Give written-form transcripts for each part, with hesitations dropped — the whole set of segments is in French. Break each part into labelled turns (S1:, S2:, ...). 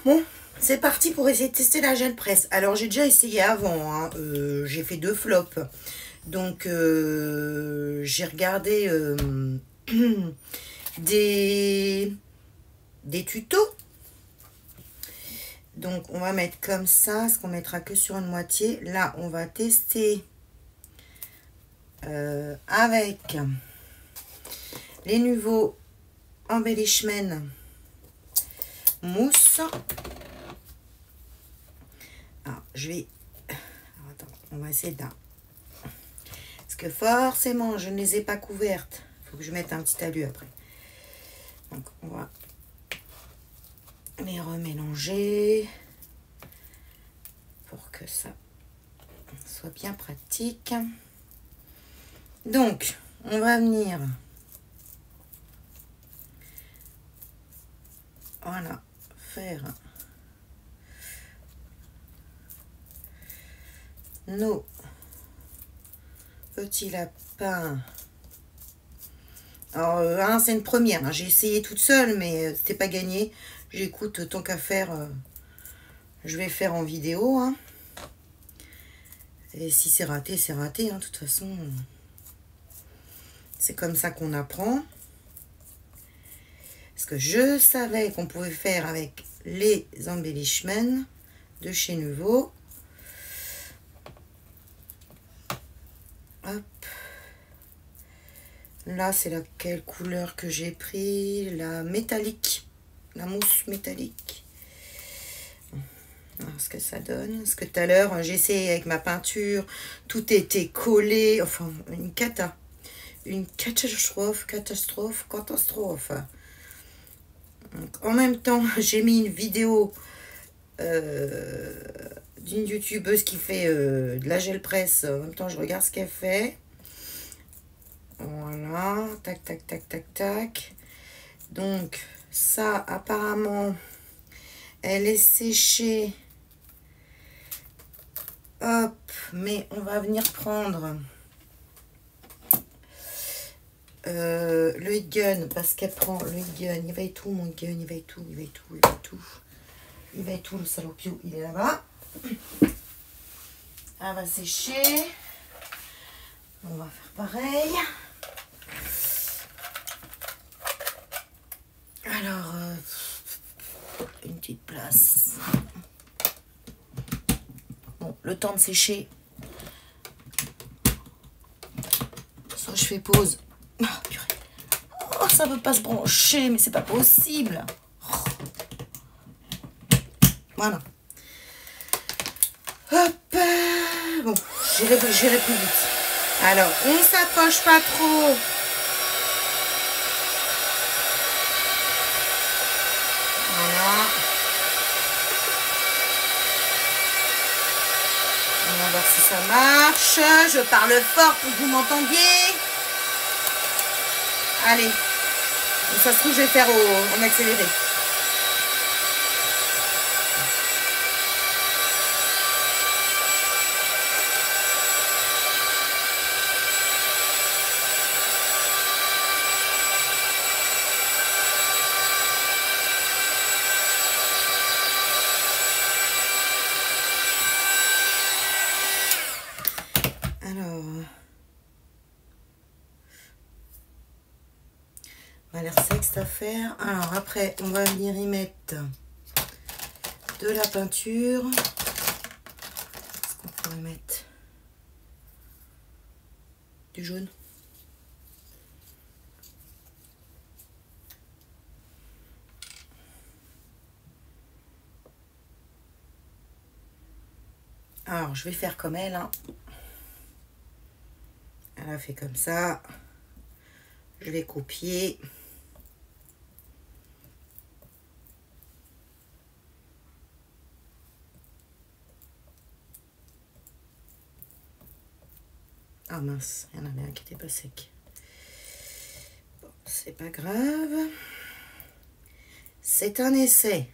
S1: Bon, c'est parti pour essayer de tester la gel presse. Alors, j'ai déjà essayé avant, hein. J'ai fait 2 flops. Donc, j'ai regardé des tutos. Donc, on va mettre comme ça, ce qu'on mettra que sur une moitié. Là, on va tester avec les nouveaux embellishments mousse. Alors, je vais... Attends, on va essayer d'un... Parce que forcément, je ne les ai pas couvertes. Il faut que je mette un petit alu après. Donc, on va les remélanger pour que ça soit bien pratique. Donc, on va venir... Voilà, faire nos petits lapins. Alors, c'est une première, hein. J'ai essayé toute seule, mais c'était pas gagné. J'écoute, tant qu'à faire, je vais faire en vidéo, hein. Et si c'est raté, c'est raté, hein. De toute façon, c'est comme ça qu'on apprend. Parce que je savais qu'on pouvait faire avec les embellishments de chez Nouveau. Hop. Là, c'est laquelle couleur que j'ai pris? La métallique. La mousse métallique. Alors, ce que ça donne. Parce que tout à l'heure, j'ai essayé avec ma peinture. Tout était collé. Enfin, une cata. Une catastrophe. Donc, en même temps, j'ai mis une vidéo d'une youtubeuse qui fait de la gel presse. En même temps, je regarde ce qu'elle fait. Voilà, tac, tac, tac, tac, tac. Donc, ça, apparemment, elle est séchée. Hop, mais on va venir prendre le heat gun, parce qu'elle prend le heat gun. Il va être où, mon gun? Il va être où? Il va être où? Il va être où? Il va être où, le salopio? Il est là-bas. Elle va sécher. On va faire pareil. Alors, une petite place. Bon, le temps de sécher. Soit je fais pause. Oh, purée. Oh, ça veut pas se brancher, mais c'est pas possible. Oh. Voilà. Hop. Bon, j'irai plus vite. Alors, on s'approche pas trop. Voilà. On va voir si ça marche. Je parle fort pour que vous m'entendiez. Allez. Ça se trouve, je vais faire en accéléré. L'air sexe à faire. Alors après, on va venir y mettre de la peinture. Est-ce qu'on pourrait mettre du jaune? Alors, je vais faire comme elle, hein. Elle a fait comme ça. Je vais copier. Ah mince, il y en avait un qui n'était pas sec. Bon, c'est pas grave. C'est un essai.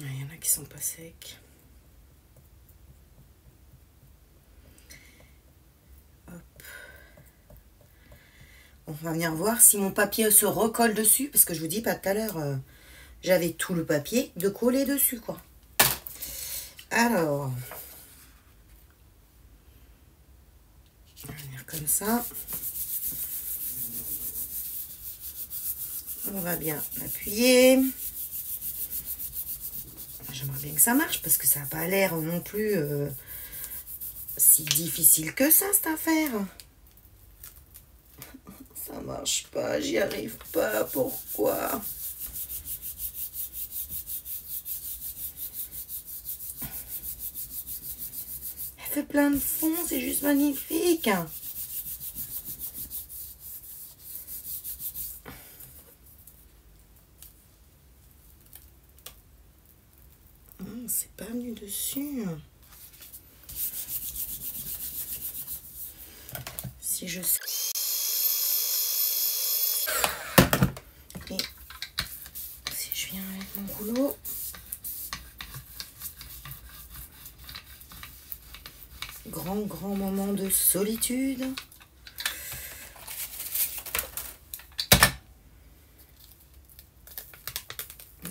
S1: Il y en a qui sont pas secs. Hop. On va venir voir si mon papier se recolle dessus. Parce que je vous dis pas tout à l'heure, j'avais tout le papier de coller dessus, quoi. Alors, on va venir comme ça. On va bien appuyer. J'aimerais bien que ça marche parce que ça n'a pas l'air non plus si difficile que ça, cette affaire. Ça marche pas, j'y arrive pas. Pourquoi? Elle fait plein de fond, c'est juste magnifique. C'est pas venu dessus. Si je sais. Et si je viens avec mon rouleau. Grand moment de solitude.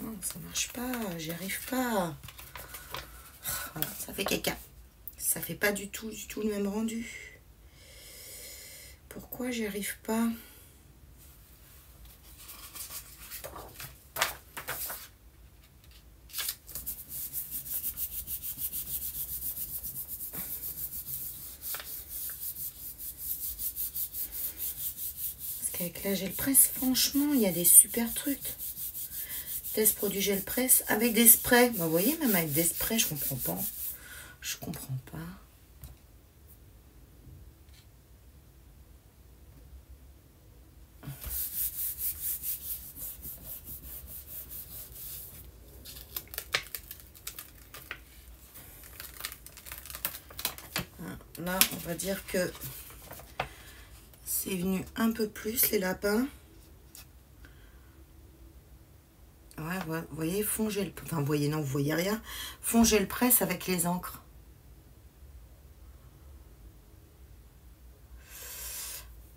S1: Non, ça marche pas, j'y arrive pas. Voilà, ça fait caca. Ça fait pas du tout le même rendu. Pourquoi j'y arrive pas? Parce qu'avec la gel presse, franchement, il y a des super trucs. Test produit gel presse avec des sprays. Bah, vous voyez, même avec des sprays, je comprends pas. Je comprends pas. Là, on va dire que c'est venu un peu plus, les lapins. Ouais, vous voyez, fond gel... Enfin, vous voyez, non, vous voyez rien. Fond gel presse avec les encres.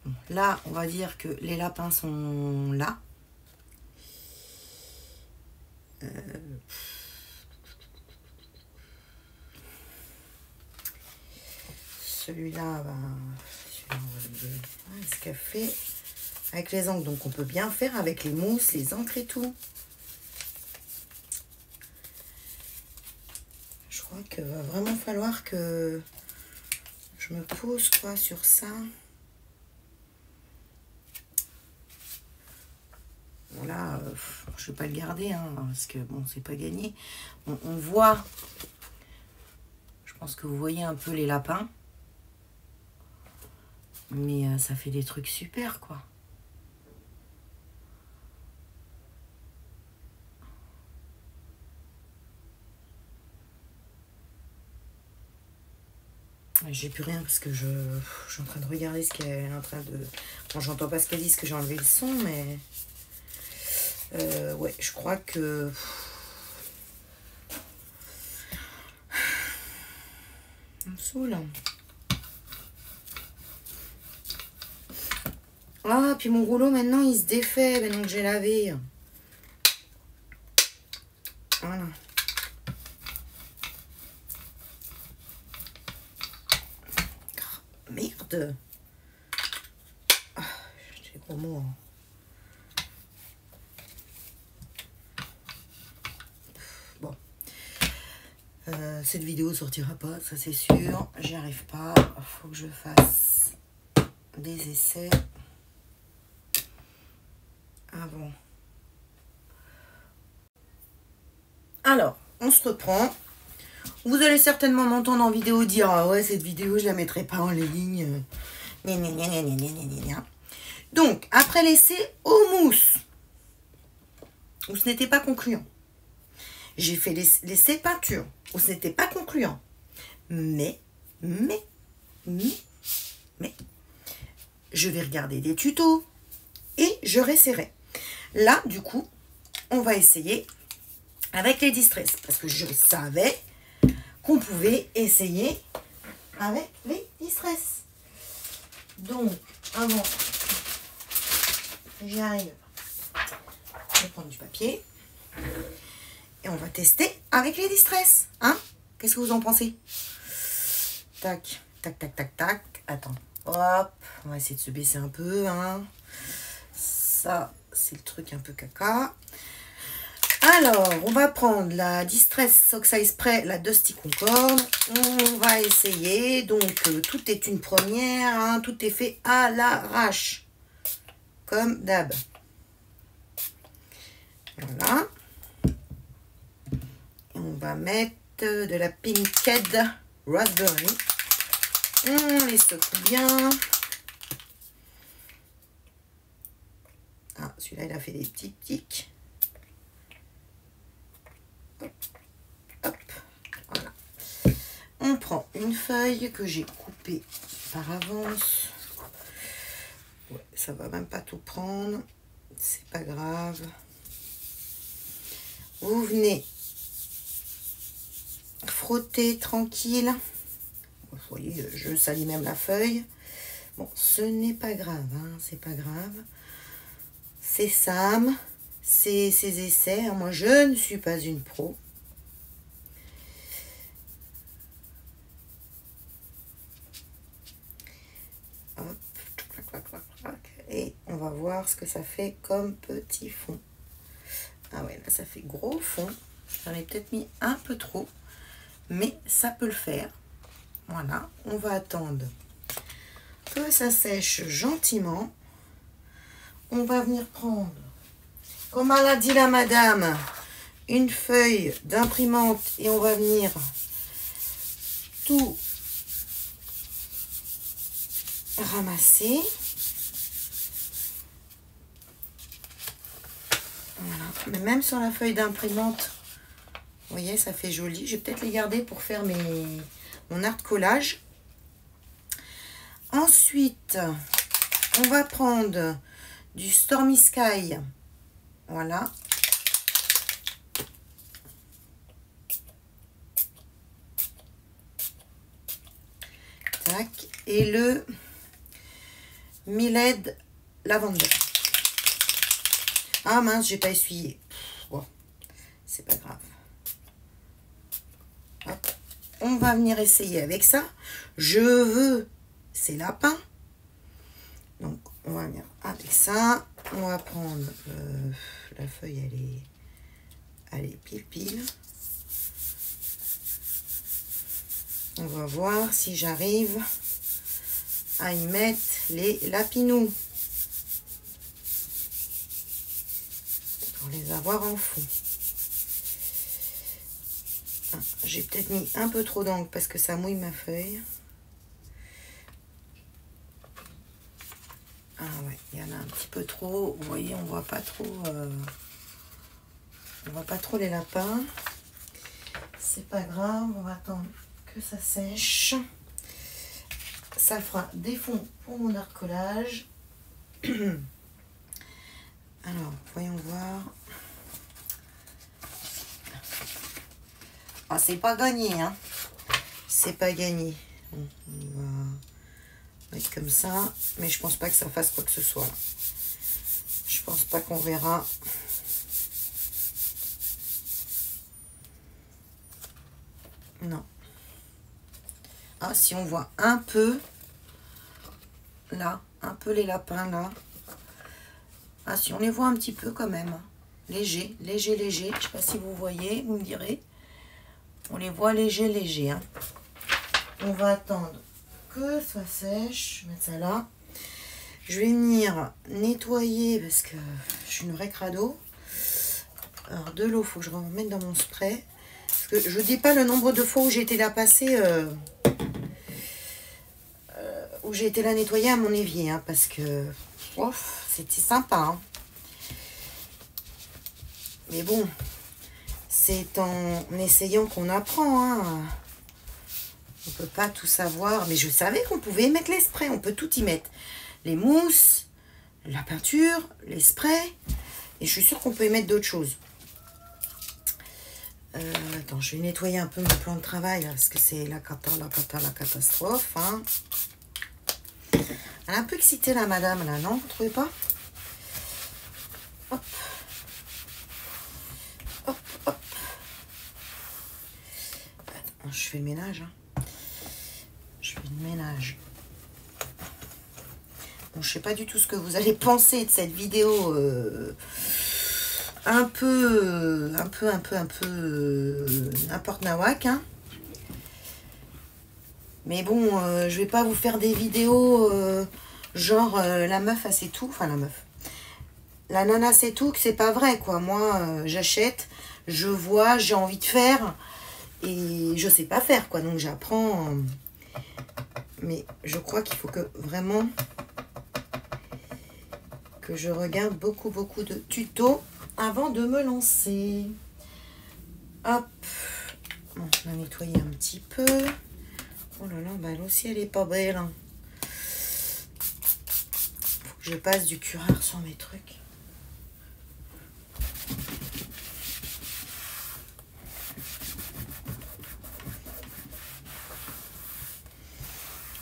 S1: Bon, là, on va dire que les lapins sont là. Celui-là, ce qu'a fait avec les encres. Donc, on peut bien faire avec les mousses, les encres et tout. Je crois qu'il va vraiment falloir que je me pose quoi sur ça. Bon là, je vais pas le garder hein, parce que bon, c'est pas gagné. On voit, je pense que vous voyez un peu les lapins. Mais ça fait des trucs super quoi. J'ai plus rien parce que je suis en train de regarder ce qu'elle est en train de... Bon, j'entends pas ce qu'elle dit parce que j'ai enlevé le son, mais... ouais, je crois que... On me saoule. Ah, puis mon rouleau, maintenant, il se défait, maintenant que j'ai lavé. Voilà. Merde. Ah, j'ai des gros mots. Hein. Bon. Cette vidéo sortira pas, ça c'est sûr. J'y arrive pas. Faut que je fasse des essais. Ah bon. Alors, on se reprend. Vous allez certainement m'entendre en vidéo dire ah ouais, cette vidéo, je la mettrai pas en ligne. Donc, après l'essai aux mousses, où ce n'était pas concluant. J'ai fait l'essai peinture, où ce n'était pas concluant. Mais, je vais regarder des tutos et je réessayerai. Là, du coup, on va essayer avec les Distress. Parce que je savais qu'on pouvait essayer avec les Distress. Donc, avant arrive. Je vais prendre du papier. Et on va tester avec les Distress. Hein? Qu'est-ce que vous en pensez? Tac, tac, tac, tac, tac. Attends. Hop. On va essayer de se baisser un peu. Hein. Ça, c'est le truc un peu caca. Alors, on va prendre la Distress Oxide Spray, la Dusty Concorde. On va essayer. Donc, tout est une première. Hein. Tout est fait à l'arrache. Comme d'hab. Voilà. Et on va mettre de la Pinked Raspberry. On les secoue bien. Ah, celui-là, il a fait des petits tics. Hop, hop, voilà. On prend une feuille que j'ai coupée par avance. Ouais, ça va même pas tout prendre. C'est pas grave. Vous venez frotter tranquille. Vous voyez, je salis même la feuille. Bon, ce n'est pas grave, hein, c'est pas grave. C'est Sam, c'est ses essais. Moi, je ne suis pas une pro. Hop, clac, clac, clac, clac. Et on va voir ce que ça fait comme petit fond. Ah ouais, là, ça fait gros fond. J'en ai peut-être mis un peu trop, mais ça peut le faire. Voilà, on va attendre que ça sèche gentiment. On va venir prendre, comme elle a dit la madame, une feuille d'imprimante et on va venir tout ramasser. Voilà. Mais même sur la feuille d'imprimante, vous voyez, ça fait joli. Je vais peut-être les garder pour faire mon art de collage. Ensuite, on va prendre du Stormy Sky. Voilà. Tac. Et le Miled Lavender. Ah mince, j'ai pas essuyé. Bon, c'est pas grave. Hop. On va venir essayer avec ça. Je veux ces lapins. Donc, on va venir avec ça. On va prendre la feuille, elle est pile. On va voir si j'arrive à y mettre les lapinous. Pour les avoir en fond. Ah, j'ai peut-être mis un peu trop d'encre parce que ça mouille ma feuille. Ah ouais, il y en a un petit peu trop. Vous voyez, on voit pas trop. On voit pas trop les lapins. C'est pas grave, on va attendre que ça sèche. Ça fera des fonds pour mon art collage. Alors, voyons voir. Ah, c'est pas gagné, hein. C'est pas gagné. Bon, on va mettre comme ça. Mais je pense pas que ça fasse quoi que ce soit. Je pense pas qu'on verra. Non. Ah, si on voit un peu. Là, un peu les lapins, là. Ah, si on les voit un petit peu quand même. Léger. Je sais pas si vous voyez, vous me direz. On les voit léger. Hein. On va attendre que ça sèche. Je vais mettre ça là. Je vais venir nettoyer parce que je suis une vraie crado. Alors, de l'eau, il faut que je remette dans mon spray. Parce que je ne dis pas le nombre de fois où j'ai été la passer. Où j'ai été la nettoyer à mon évier. Hein, parce que c'était sympa. Hein. Mais bon. C'est en essayant qu'on apprend. Hein. On ne peut pas tout savoir. Mais je savais qu'on pouvait mettre les sprays. On peut tout y mettre. Les mousses, la peinture, les sprays. Et je suis sûre qu'on peut y mettre d'autres choses. Attends, je vais nettoyer un peu mon plan de travail. Là, parce que c'est la catastrophe. Hein. Elle est un peu excitée, la madame, là, non? Vous ne trouvez pas? fais le ménage. Hein. Je fais le ménage. Bon, je sais pas du tout ce que vous allez penser de cette vidéo. Un peu n'importe nawak. Hein. Mais bon, je vais pas vous faire des vidéos genre la meuf, elle sait tout. Enfin, la meuf. La nana sait tout, que c'est pas vrai, quoi. Moi, j'achète, je vois, j'ai envie de faire. Et je sais pas faire, quoi. Donc, j'apprends. Mais je crois qu'il faut que vraiment... que je regarde beaucoup de tutos avant de me lancer. Hop. Bon, on va nettoyer un petit peu. Oh là là, bah elle aussi, elle est pas belle. Hein. Faut que je passe du cureur sur mes trucs.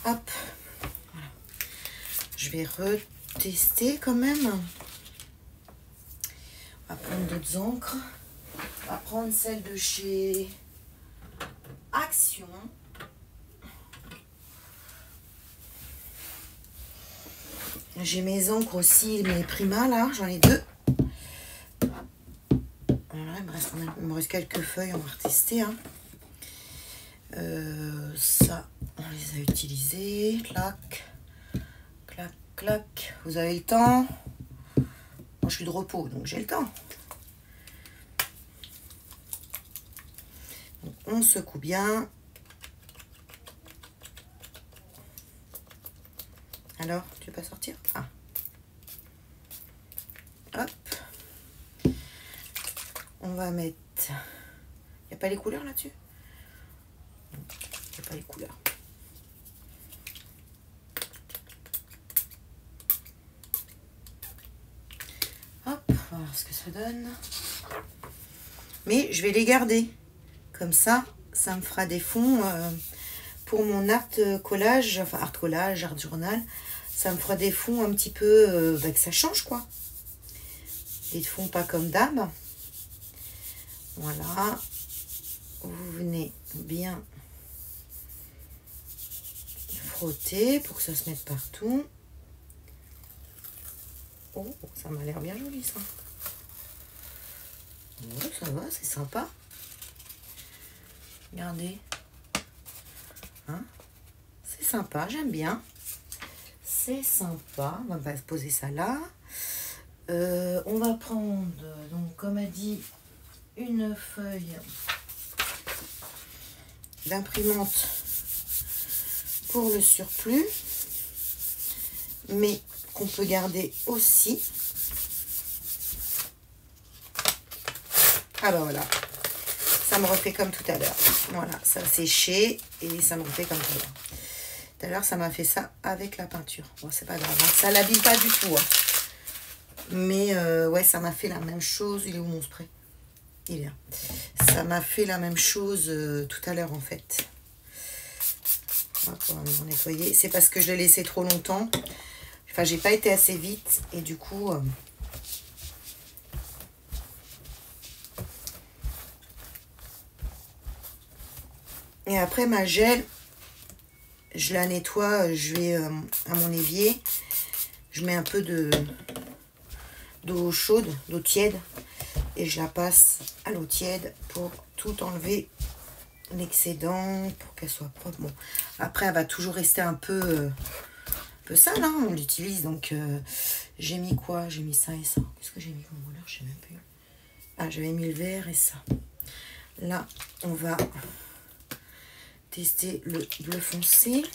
S1: Hop. Voilà. Je vais retester quand même. On va prendre d'autres encres. On va prendre celle de chez Action. J'ai mes encres aussi, mes Prima là, j'en ai 2. Voilà, il me reste quelques feuilles, on va retester. Hein. Ça, on les a utilisées. Clac, clac, clac. Vous avez le temps? Moi, je suis de repos, donc j'ai le temps. Donc, on secoue bien. Alors, tu veux pas sortir? Ah. Hop. On va mettre... Il n'y a pas les couleurs là-dessus? Il n'y a pas les couleurs. Hop, on va voir ce que ça donne. Mais je vais les garder. Comme ça, ça me fera des fonds pour mon art collage, enfin art collage, art journal. Ça me fera des fonds un petit peu, que ça change quoi. Des fonds pas comme d'hab. Voilà. Vous venez bien frotter pour que ça se mette partout. Oh, ça m'a l'air bien joli ça. Oh, ça va, c'est sympa. Regardez. Hein, c'est sympa, j'aime bien. C'est sympa. On va poser ça là. On va prendre, donc comme a dit, une feuille d'imprimante pour le surplus, mais qu'on peut garder aussi. Ah bah voilà, ça me refait comme tout à l'heure. Voilà, ça a séché et ça me refait comme tout à l'heure. Tout à l'heure, ça m'a fait ça avec la peinture. Bon, c'est pas grave, hein. Ça l'abîme pas du tout. Hein. Mais ouais, ça m'a fait la même chose. Il est où mon spray? Il est là. Ça m'a fait la même chose tout à l'heure en fait. On va nettoyer. C'est parce que je l'ai laissé trop longtemps. Enfin, j'ai pas été assez vite et du coup... Et après ma gel, je la nettoie, je vais à mon évier, je mets un peu d'eau chaude, d'eau tiède, et je la passe à l'eau tiède pour tout enlever l'excédent, pour qu'elle soit propre. Bon, après elle va toujours rester un peu sale, hein, on l'utilise, donc j'ai mis quoi? J'ai mis ça et ça. Qu'est-ce que j'ai mis comme couleur? Je sais même plus. Ah, j'avais mis le vert et ça. Là, on va tester le bleu foncé.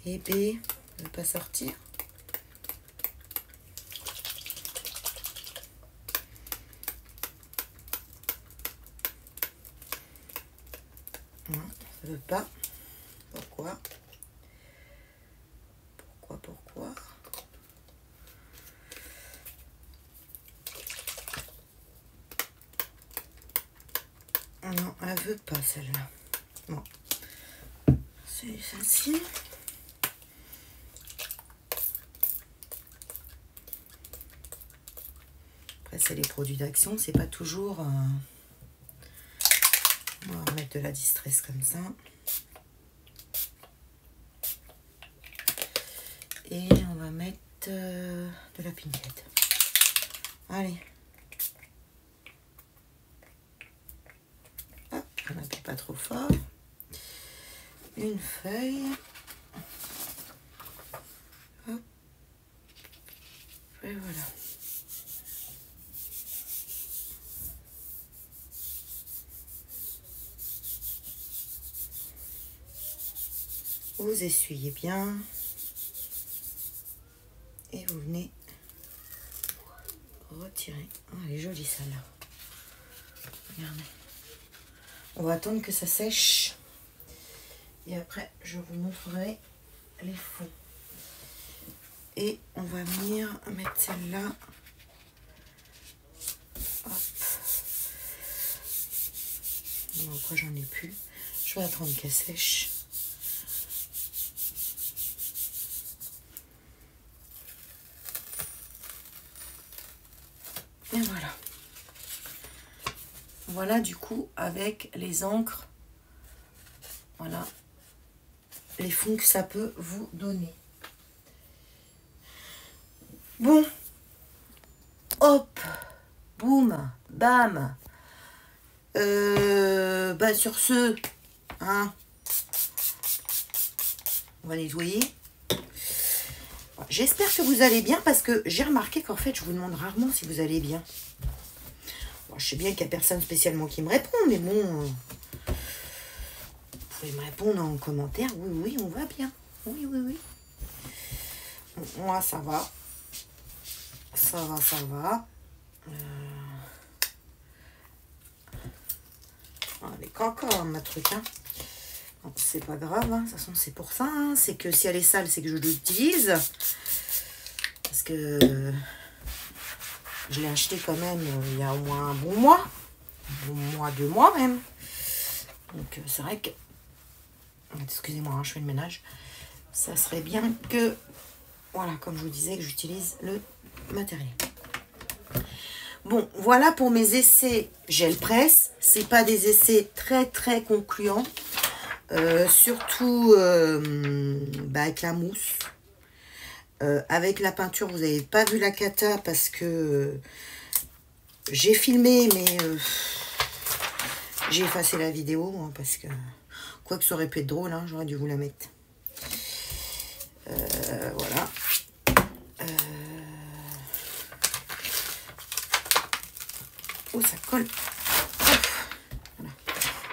S1: Et B, ne pas sortir. Non, ça veut pas. Pourquoi? Pourquoi? Non, elle veut pas celle-là. Bon, c'est celle-ci. Après, c'est les produits d'Action, c'est pas toujours... On va remettre de la distress comme ça. Et on va mettre de la pinkette. Allez. Hop, on n'appuie pas trop fort. Une feuille. Hop. Et voilà. Vous essuyez bien. Et vous venez retirer. Oh, elle est jolie celle-là. Regardez. On va attendre que ça sèche. Et après, je vous montrerai les fonds. Et on va venir mettre celle-là. Hop. Bon, après, j'en ai plus. Je vais attendre qu'elle sèche. Et voilà. Voilà du coup avec les encres. Voilà les fonds que ça peut vous donner. Bon. Hop. Boum. Bam. Bah sur ce, hein, on va nettoyer. J'espère que vous allez bien parce que j'ai remarqué qu'en fait, je vous demande rarement si vous allez bien. Bon, je sais bien qu'il n'y a personne spécialement qui me répond, mais bon, vous pouvez me répondre en commentaire. Oui, oui, on va bien. Oui, oui, oui. Moi, ça va. Ça va, ça va. Les cancans, ma truc, hein. C'est pas grave, hein. De toute façon, c'est pour ça. Hein. C'est que si elle est sale, c'est que je l'utilise. Parce que je l'ai acheté quand même il y a au moins un bon mois. Un bon mois, 2 mois même. Donc, c'est vrai que... Excusez-moi, hein, je fais le ménage. Ça serait bien que... Voilà, comme je vous disais, que j'utilise le matériel. Bon, voilà pour mes essais gel presse. C'est pas des essais très très concluants. Surtout avec la mousse. Avec la peinture, vous n'avez pas vu la cata parce que j'ai filmé, mais j'ai effacé la vidéo hein, parce que quoi que ça aurait pu être drôle, hein, j'aurais dû vous la mettre. Voilà. Oh, ça colle. Voilà.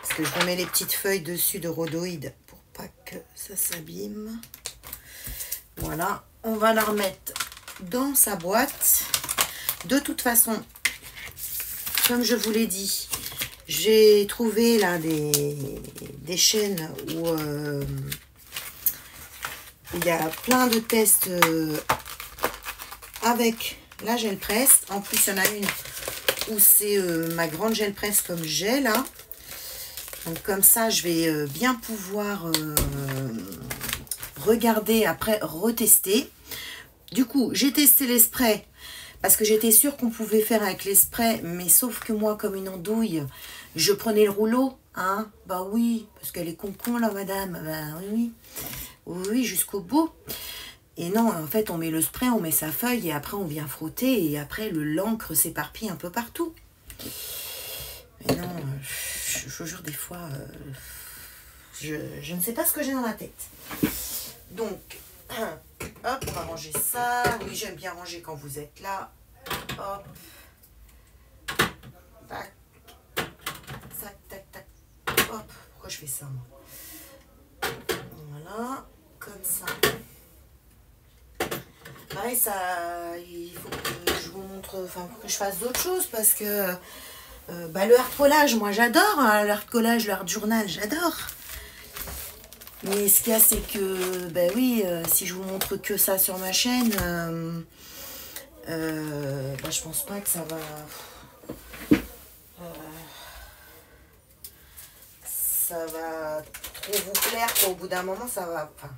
S1: Parce que je remets les petites feuilles dessus de rhodoïde pour pas que ça s'abîme. Voilà. On va la remettre dans sa boîte. De toute façon, comme je vous l'ai dit, j'ai trouvé là des chaînes où il y a plein de tests avec la gel presse. En plus, il y en a une où c'est ma grande gel presse comme j'ai là. Donc comme ça, je vais bien pouvoir regarder après, retester. Du coup, j'ai testé les sprays parce que j'étais sûre qu'on pouvait faire avec les sprays, mais sauf que moi, comme une andouille, je prenais le rouleau. Hein, bah oui, parce qu'elle est con là, madame. Bah oui, oui, oui, jusqu'au bout. Et non, en fait, on met le spray, on met sa feuille et après on vient frotter et après l'encre s'éparpille un peu partout. Mais non, je vous jure, des fois, je ne sais pas ce que j'ai dans la tête. Donc, hop, on va ranger ça. Oui, j'aime bien ranger quand vous êtes là. Hop. Tac. Tac, tac, tac. Hop. Pourquoi je fais ça, moi? Voilà. Comme ça. Pareil, ça, il faut que je vous montre, enfin, que je fasse d'autres choses parce que le hard collage, moi j'adore, hein, le hard collage, le hard journal, j'adore. Mais ce qu'il y a, c'est que, ben oui, si je vous montre que ça sur ma chaîne, je pense pas que ça va, ça va trop vous plaire, quoi. Au bout d'un moment, ça va, enfin,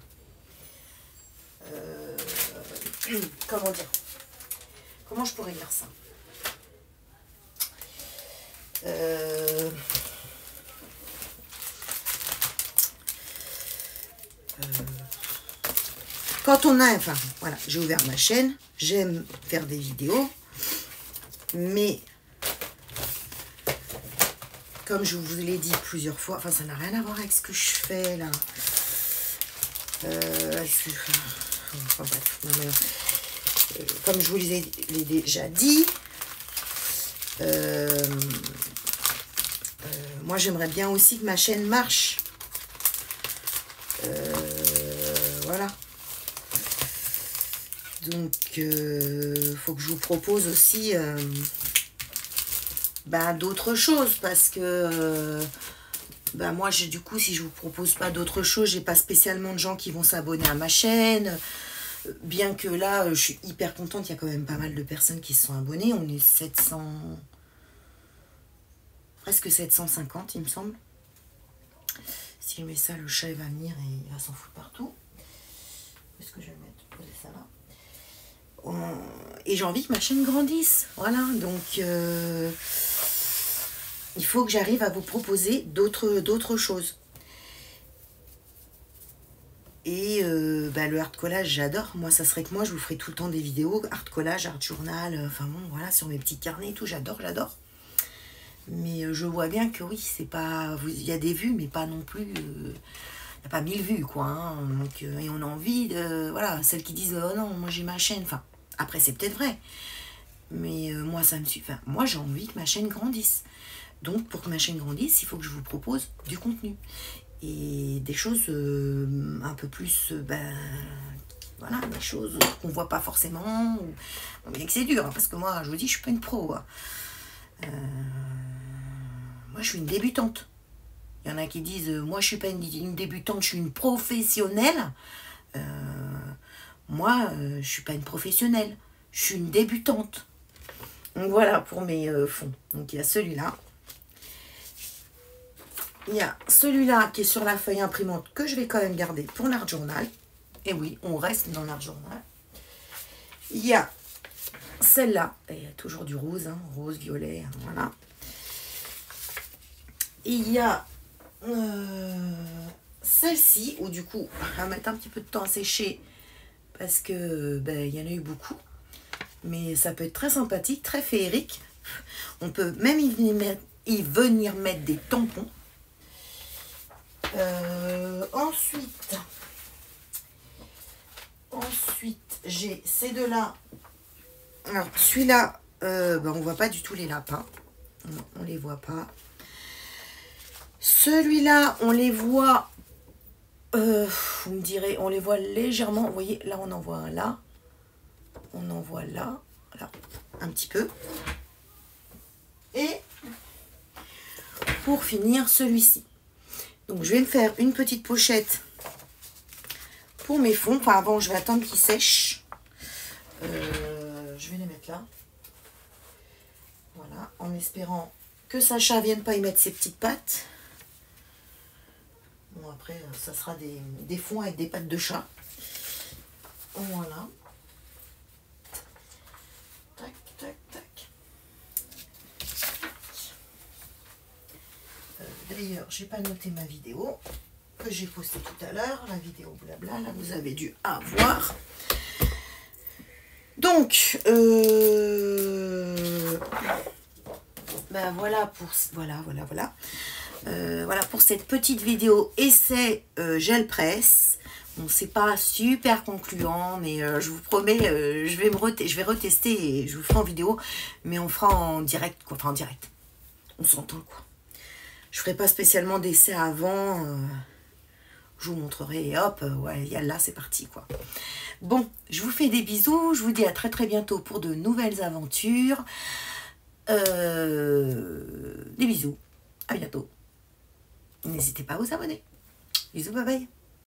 S1: comment dire, comment je pourrais dire ça? Quand on a, enfin voilà, j'ai ouvert ma chaîne, j'aime faire des vidéos, mais comme je vous l'ai dit plusieurs fois, enfin ça n'a rien à voir avec ce que je fais là. Enfin, bref, non, mais, comme je vous l'ai déjà dit, moi j'aimerais bien aussi que ma chaîne marche. Voilà. Donc, faut que je vous propose aussi d'autres choses parce que moi, du coup, si je vous propose pas d'autres choses, j'ai pas spécialement de gens qui vont s'abonner à ma chaîne. Bien que là, je suis hyper contente, il y a quand même pas mal de personnes qui se sont abonnées. On est 700, presque 750, il me semble. Si je mets ça, le chat il va venir et il va s'en foutre partout. Est-ce que je vais poser ça là? Et j'ai envie que ma chaîne grandisse. Voilà, donc il faut que j'arrive à vous proposer d'autres choses. Et le art collage, j'adore. Moi, ça serait que moi, je vous ferai tout le temps des vidéos art collage, art journal, enfin bon, voilà, sur mes petits carnets et tout, j'adore. Mais je vois bien que oui, c'est pas... Il y a des vues, mais pas non plus... il n'y a pas 1000 vues, quoi. Hein, donc, et on a envie de... Voilà, celles qui disent « Oh non, moi j'ai ma chaîne ». Enfin, après, c'est peut-être vrai. Mais moi, ça me suffit. Enfin, moi, j'ai envie que ma chaîne grandisse. Donc, pour que ma chaîne grandisse, il faut que je vous propose du contenu. Et des choses un peu plus... voilà, des choses qu'on ne voit pas forcément. Bien que c'est dur, hein, parce que moi, je vous dis, je suis pas une pro. Hein. Moi, je suis une débutante. Il y en a qui disent, moi, je suis pas une débutante, je suis une professionnelle. Moi, je suis pas une professionnelle. Je suis une débutante. Donc, voilà pour mes fonds. Donc, il y a celui-là. Il y a celui-là qui est sur la feuille imprimante que je vais quand même garder pour l'art journal. Et oui, on reste dans l'art journal. Il y a celle-là. Il y a toujours du rose, hein, rose, violet, voilà. Il y a celle-ci, où du coup, elle va mettre un petit peu de temps à sécher parce que il y en a eu beaucoup. Mais ça peut être très sympathique, très féerique. On peut même y venir mettre des tampons. Ensuite, j'ai ces deux-là. Alors, celui-là, on voit pas du tout les lapins. On les voit pas. Celui-là, on les voit, vous me direz, on les voit légèrement. Vous voyez, là, on en voit un là. On en voit là. Voilà, un petit peu. Et pour finir, celui-ci. Donc, je vais me faire une petite pochette pour mes fonds. Enfin, avant, je vais attendre qu'ils sèchent. Je vais les mettre là. Voilà, en espérant que Sacha ne vienne pas y mettre ses petites pattes. Bon, après, ça sera des fonds avec des pattes de chat. Voilà. Tac, tac, tac. D'ailleurs, j'ai pas noté ma vidéo que j'ai postée tout à l'heure. La vidéo blabla, là, vous avez dû avoir. Donc, voilà pour voilà pour cette petite vidéo essai gel presse. Bon, c'est pas super concluant, mais je vous promets, je vais retester et je vous ferai en vidéo, mais on fera en direct, quoi. Enfin, en direct. On s'entend, quoi. Je ferai pas spécialement d'essai avant. Je vous montrerai et hop, ouais, là, c'est parti, quoi. Bon, je vous fais des bisous. Je vous dis à très très bientôt pour de nouvelles aventures. Des bisous. À bientôt. N'hésitez pas à vous abonner. Bisous, bye bye.